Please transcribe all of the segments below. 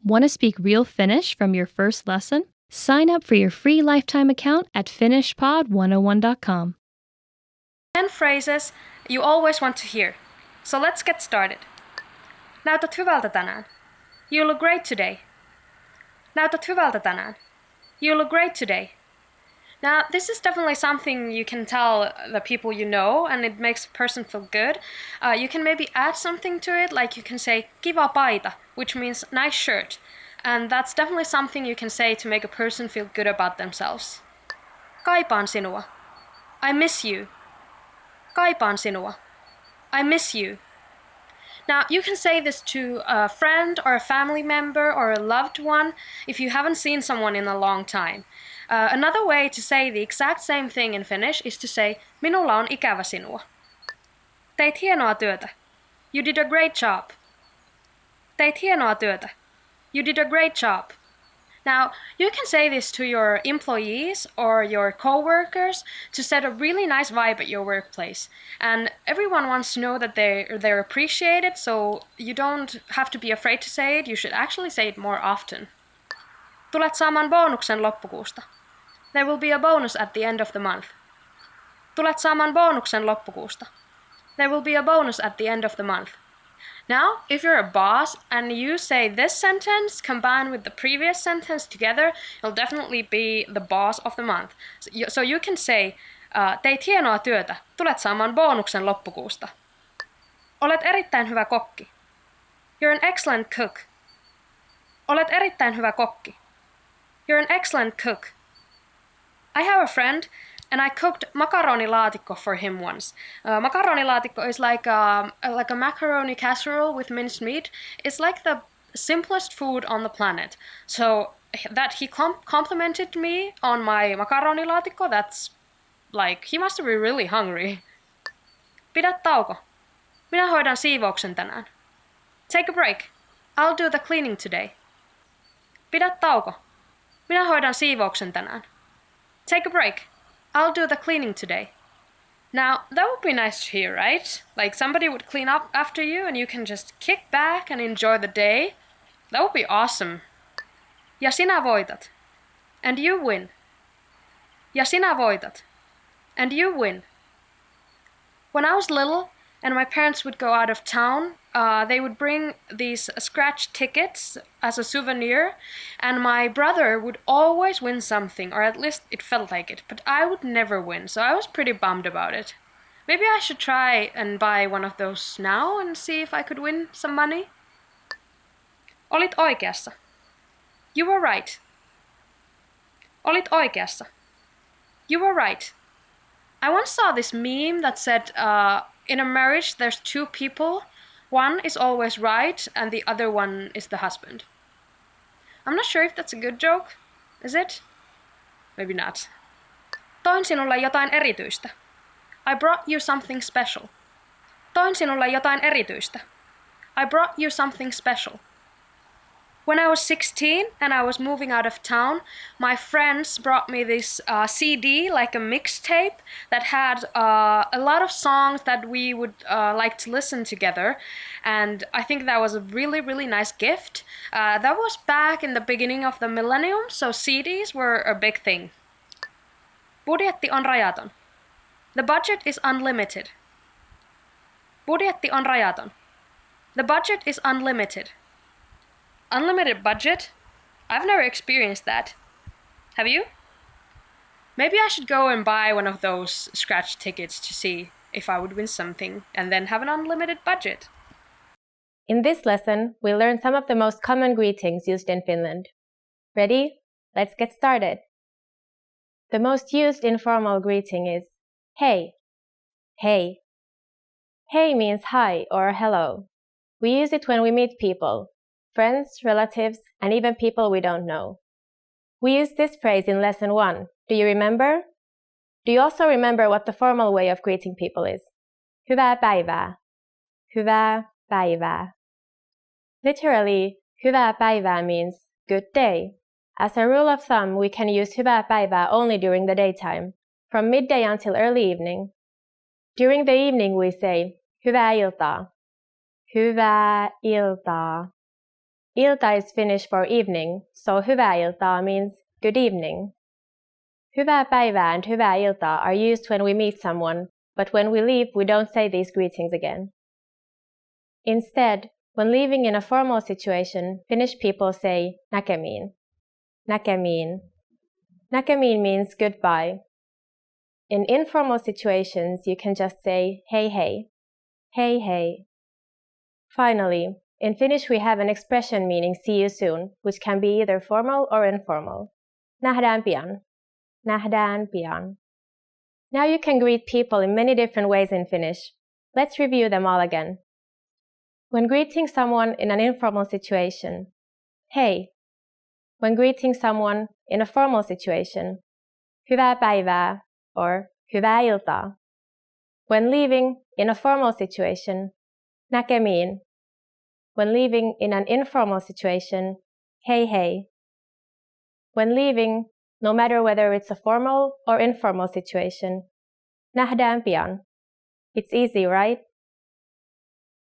Want to speak real Finnish from your first lesson? Sign up for your free lifetime account at finishpod101.com. 10 phrases you always want to hear. So let's get started. Näytät hyvältä tänään. You look great today. Näytät hyvältä tänään. You look great today. Now, this is definitely something you can tell the people you know, and it makes a person feel good. You can maybe add something to it, like you can say kiva paita, which means nice shirt. And that's definitely something you can say to make a person feel good about themselves. Kaipaan sinua. I miss you. Kaipaan sinua. I miss you. Now, you can say this to a friend or a family member or a loved one if you haven't seen someone in a long time. Another way to say the exact same thing in Finnish is to say, minulla on ikävä sinua. Teit hienoa työtä. You did a great job. Teit hienoa työtä. You did a great job. Now, you can say this to your employees or your co-workers to set a really nice vibe at your workplace. And everyone wants to know that they're appreciated, so you don't have to be afraid to say it. You should actually say it more often. Tulet saamaan bonuksen loppukuusta. There will be a bonus at the end of the month. Tulet saamaan bonuksen loppukuusta. There will be a bonus at the end of the month. Now, if you're a boss and you say this sentence combined with the previous sentence together, you'll definitely be the boss of the month. So you can say, teit hienoa työtä, tulet saamaan bonuksen loppukuusta. Olet erittäin hyvä kokki. You're an excellent cook. Olet erittäin hyvä kokki. You're an excellent cook. I have a friend, and I cooked makaronilaatikko for him once. Makaronilaatikko is like a macaroni casserole with minced meat. It's like the simplest food on the planet. So that he complimented me on my makaronilaatikko, that's like, he must be really hungry. Pidä tauko. Minä hoidan siivouksen tänään. Take a break. I'll do the cleaning today. Pidä tauko. Minä hoidan siivouksen tänään. Take a break. I'll do the cleaning today. Now, that would be nice to hear, right? Like somebody would clean up after you and you can just kick back and enjoy the day. That would be awesome. Ja sinä voitat. And you win. Ja sinä voitat. And you win. When I was little and my parents would go out of town, they would bring these scratch tickets as a souvenir, and my brother would always win something, or at least it felt like it, but I would never win, so I was pretty bummed about it. Maybe I should try and buy one of those now and see if I could win some money. Olit oikeassa. You were right. Olit oikeassa. You were right. I once saw this meme that said, in a marriage there's two people. One is always right, and the other one is the husband. I'm not sure if that's a good joke. Is it? Maybe not. Toin sinulle jotain erityistä. I brought you something special. Toin sinulle jotain erityistä. I brought you something special. When I was 16 and I was moving out of town, my friends brought me this CD, like a mixtape, that had a lot of songs that we would like to listen together. And I think that was a really, really nice gift. That was back in the beginning of the millennium, so CDs were a big thing. Budjetti on rajaton. The budget is unlimited. Budjetti on rajaton. The budget is unlimited. Unlimited budget? I've never experienced that. Have you? Maybe I should go and buy one of those scratch tickets to see if I would win something and then have an unlimited budget. In this lesson, we'll learn some of the most common greetings used in Finland. Ready? Let's get started. The most used informal greeting is hei. Hei. Hei means hi or hello. We use it when we meet people. Friends, relatives, and even people we don't know. We used this phrase in lesson 1. Do you remember? Do you also remember what the formal way of greeting people is? Hyvää päivää. Hyvää päivää. Literally, hyvää päivää means good day. As a rule of thumb, we can use hyvää päivää only during the daytime, from midday until early evening. During the evening we say hyvää iltaa. Hyvää iltaa. Ilta is Finnish for evening, so hyvää iltaa means good evening. Hyvää päivää and hyvää iltaa are used when we meet someone, but when we leave, we don't say these greetings again. Instead, when leaving in a formal situation, Finnish people say näkemiin. Näkemiin. Näkemiin means goodbye. In informal situations, you can just say hei hei. Hei hei. Finally, in Finnish we have an expression meaning see you soon, which can be either formal or informal. Nähdään pian. Nähdään pian. Now you can greet people in many different ways in Finnish. Let's review them all again. When greeting someone in an informal situation, hei. When greeting someone in a formal situation, hyvää päivää or hyvää iltaa. When leaving in a formal situation, näkemiin. When leaving in an informal situation, hei hei. When leaving, no matter whether it's a formal or informal situation, nähdään pian. It's easy, right?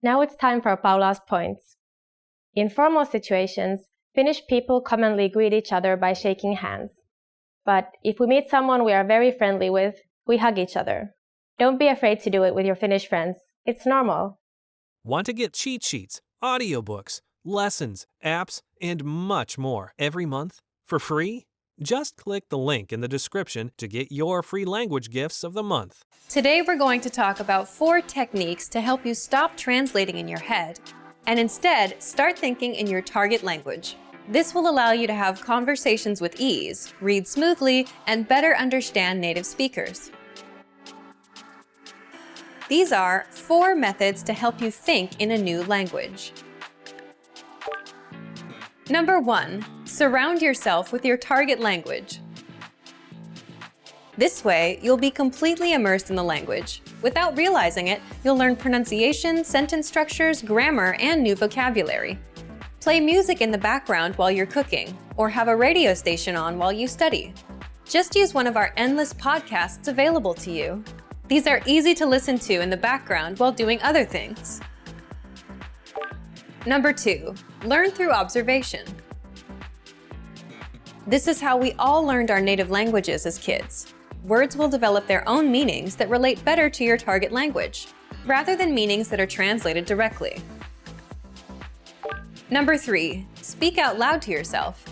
Now it's time for Paula's points. In formal situations, Finnish people commonly greet each other by shaking hands. But if we meet someone we are very friendly with, we hug each other. Don't be afraid to do it with your Finnish friends. It's normal. Want to get cheat sheets, audiobooks, lessons, apps, and much more every month for free? Just click the link in the description to get your free language gifts of the month. Today we're going to talk about 4 techniques to help you stop translating in your head and instead start thinking in your target language. This will allow you to have conversations with ease, read smoothly, and better understand native speakers. These are 4 methods to help you think in a new language. Number 1, surround yourself with your target language. This way, you'll be completely immersed in the language. Without realizing it, you'll learn pronunciation, sentence structures, grammar, and new vocabulary. Play music in the background while you're cooking, or have a radio station on while you study. Just use one of our endless podcasts available to you. These are easy to listen to in the background while doing other things. Number 2, learn through observation. This is how we all learned our native languages as kids. Words will develop their own meanings that relate better to your target language, rather than meanings that are translated directly. Number 3, speak out loud to yourself.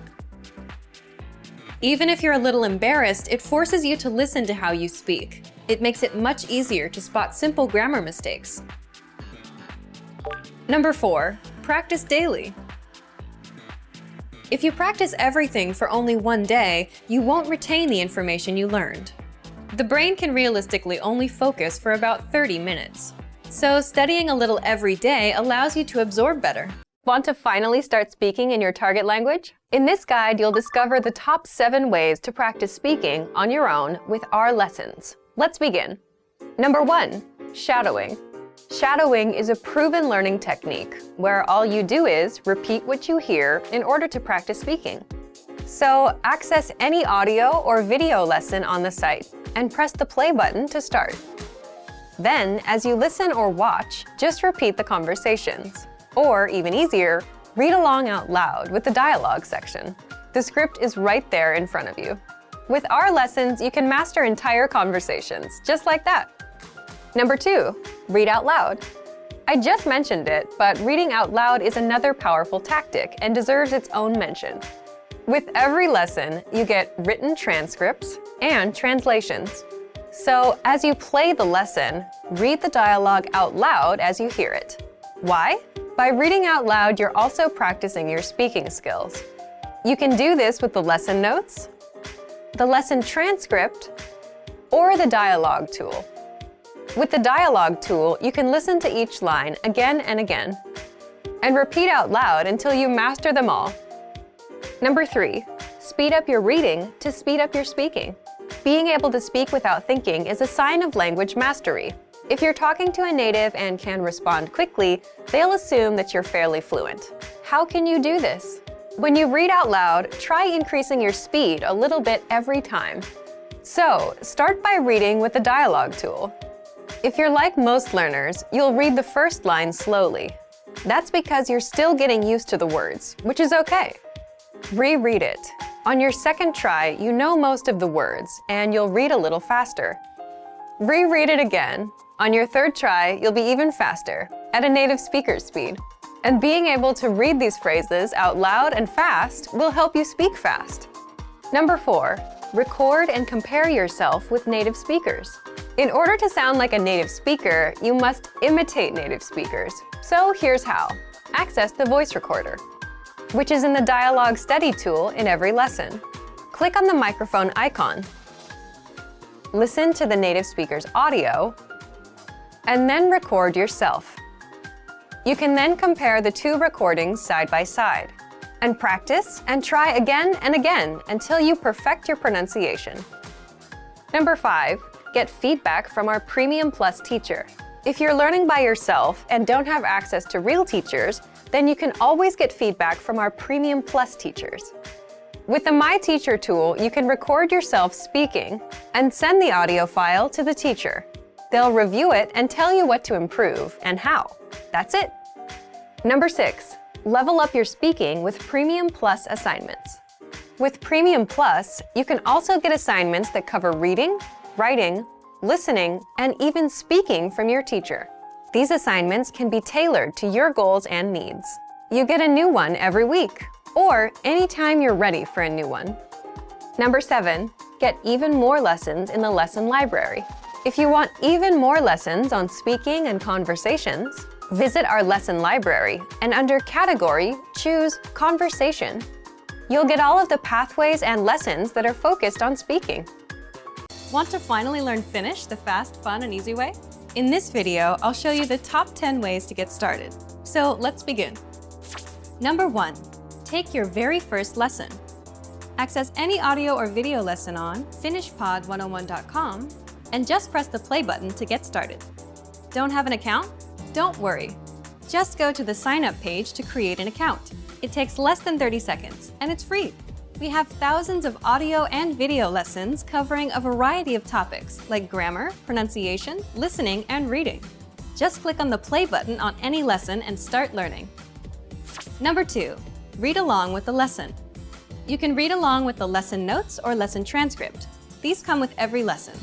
Even if you're a little embarrassed, it forces you to listen to how you speak. It makes it much easier to spot simple grammar mistakes. Number 4, practice daily. If you practice everything for only one day, you won't retain the information you learned. The brain can realistically only focus for about 30 minutes. So studying a little every day allows you to absorb better. Want to finally start speaking in your target language? In this guide, you'll discover the top 7 ways to practice speaking on your own with our lessons. Let's begin. Number 1, shadowing. Shadowing is a proven learning technique where all you do is repeat what you hear in order to practice speaking. So access any audio or video lesson on the site and press the play button to start. Then, as you listen or watch, just repeat the conversations. Or, even easier, read along out loud with the dialogue section. The script is right there in front of you. With our lessons, you can master entire conversations, just like that. Number 2, read out loud. I just mentioned it, but reading out loud is another powerful tactic and deserves its own mention. With every lesson, you get written transcripts and translations. So, as you play the lesson, read the dialogue out loud as you hear it. Why? By reading out loud, you're also practicing your speaking skills. You can do this with the lesson notes, the lesson transcript, or the dialogue tool. With the dialogue tool, you can listen to each line again and again, and repeat out loud until you master them all. Number 3, speed up your reading to speed up your speaking. Being able to speak without thinking is a sign of language mastery. If you're talking to a native and can respond quickly, they'll assume that you're fairly fluent. How can you do this? When you read out loud, try increasing your speed a little bit every time. So, start by reading with the dialogue tool. If you're like most learners, you'll read the first line slowly. That's because you're still getting used to the words, which is okay. Reread it. On your second try, you know most of the words, and you'll read a little faster. Reread it again. On your third try, you'll be even faster, at a native speaker's speed. And being able to read these phrases out loud and fast will help you speak fast. Number 4, record and compare yourself with native speakers. In order to sound like a native speaker, you must imitate native speakers. So here's how. Access the voice recorder, which is in the dialogue study tool in every lesson. Click on the microphone icon. Listen to the native speaker's audio, and then record yourself. You can then compare the two recordings side by side, and practice and try again and again until you perfect your pronunciation. Number 5, get feedback from our Premium Plus teacher. If you're learning by yourself and don't have access to real teachers, then you can always get feedback from our Premium Plus teachers. With the My Teacher tool, you can record yourself speaking and send the audio file to the teacher. They'll review it and tell you what to improve and how. That's it. Number 6, level up your speaking with Premium Plus assignments. With Premium Plus, you can also get assignments that cover reading, writing, listening, and even speaking from your teacher. These assignments can be tailored to your goals and needs. You get a new one every week, or anytime you're ready for a new one. Number 7, get even more lessons in the lesson library. If you want even more lessons on speaking and conversations, visit our lesson library and under Category, choose Conversation. You'll get all of the pathways and lessons that are focused on speaking. Want to finally learn Finnish the fast, fun, and easy way? In this video, I'll show you the top 10 ways to get started. So let's begin. Number 1, take your very first lesson. Access any audio or video lesson on finishpod101.com and just press the play button to get started. Don't have an account? Don't worry. Just go to the sign up page to create an account. It takes less than 30 seconds and it's free. We have thousands of audio and video lessons covering a variety of topics like grammar, pronunciation, listening, and reading. Just click on the play button on any lesson and start learning. Number 2, read along with the lesson. You can read along with the lesson notes or lesson transcript. These come with every lesson.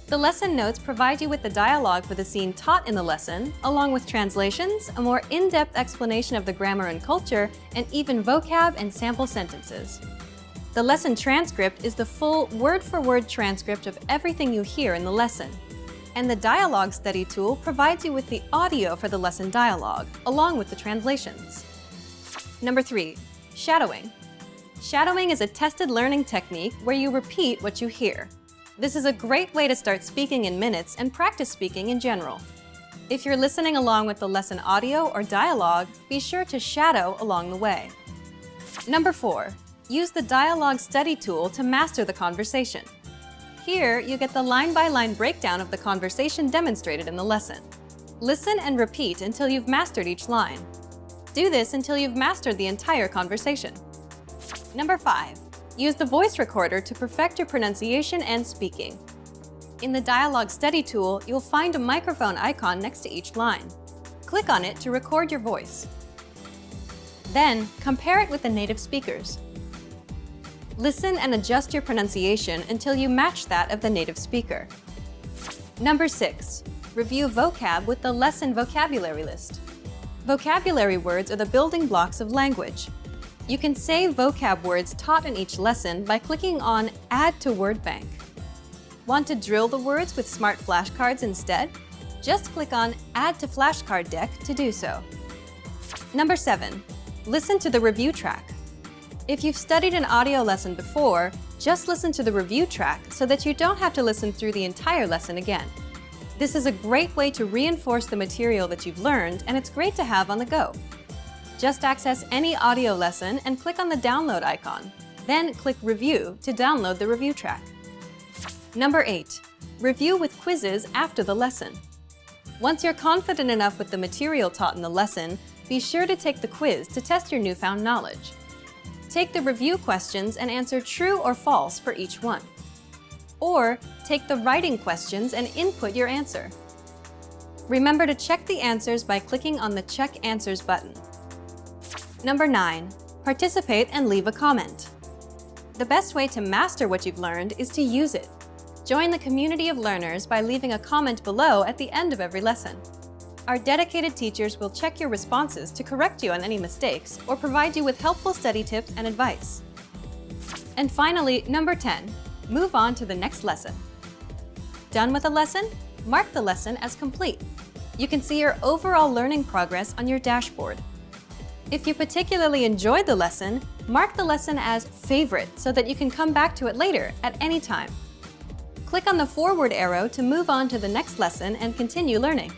The lesson notes provide you with the dialogue for the scene taught in the lesson, along with translations, a more in-depth explanation of the grammar and culture, and even vocab and sample sentences. The lesson transcript is the full word-for-word transcript of everything you hear in the lesson. And the dialogue study tool provides you with the audio for the lesson dialogue, along with the translations. Number 3, shadowing. Shadowing is a tested learning technique where you repeat what you hear. This is a great way to start speaking in minutes and practice speaking in general. If you're listening along with the lesson audio or dialogue, be sure to shadow along the way. Number 4, use the dialogue study tool to master the conversation. Here, you get the line-by-line breakdown of the conversation demonstrated in the lesson. Listen and repeat until you've mastered each line. Do this until you've mastered the entire conversation. Number 5, use the voice recorder to perfect your pronunciation and speaking. In the dialogue study tool, you'll find a microphone icon next to each line. Click on it to record your voice. Then, compare it with the native speakers. Listen and adjust your pronunciation until you match that of the native speaker. Number 6, review vocab with the lesson vocabulary list. Vocabulary words are the building blocks of language. You can save vocab words taught in each lesson by clicking on Add to Word Bank. Want to drill the words with smart flashcards instead? Just click on Add to Flashcard Deck to do so. Number 7, listen to the review track. If you've studied an audio lesson before, just listen to the review track so that you don't have to listen through the entire lesson again. This is a great way to reinforce the material that you've learned, and it's great to have on the go. Just access any audio lesson and click on the download icon. Then click Review to download the review track. Number 8, review with quizzes after the lesson. Once you're confident enough with the material taught in the lesson, be sure to take the quiz to test your newfound knowledge. Take the review questions and answer true or false for each one. Or take the writing questions and input your answer. Remember to check the answers by clicking on the Check Answers button. Number 9. Participate and leave a comment. The best way to master what you've learned is to use it. Join the community of learners by leaving a comment below at the end of every lesson. Our dedicated teachers will check your responses to correct you on any mistakes or provide you with helpful study tips and advice. And finally, number 10. Move on to the next lesson. Done with a lesson? Mark the lesson as complete. You can see your overall learning progress on your dashboard. If you particularly enjoyed the lesson, mark the lesson as favorite so that you can come back to it later at any time. Click on the forward arrow to move on to the next lesson and continue learning.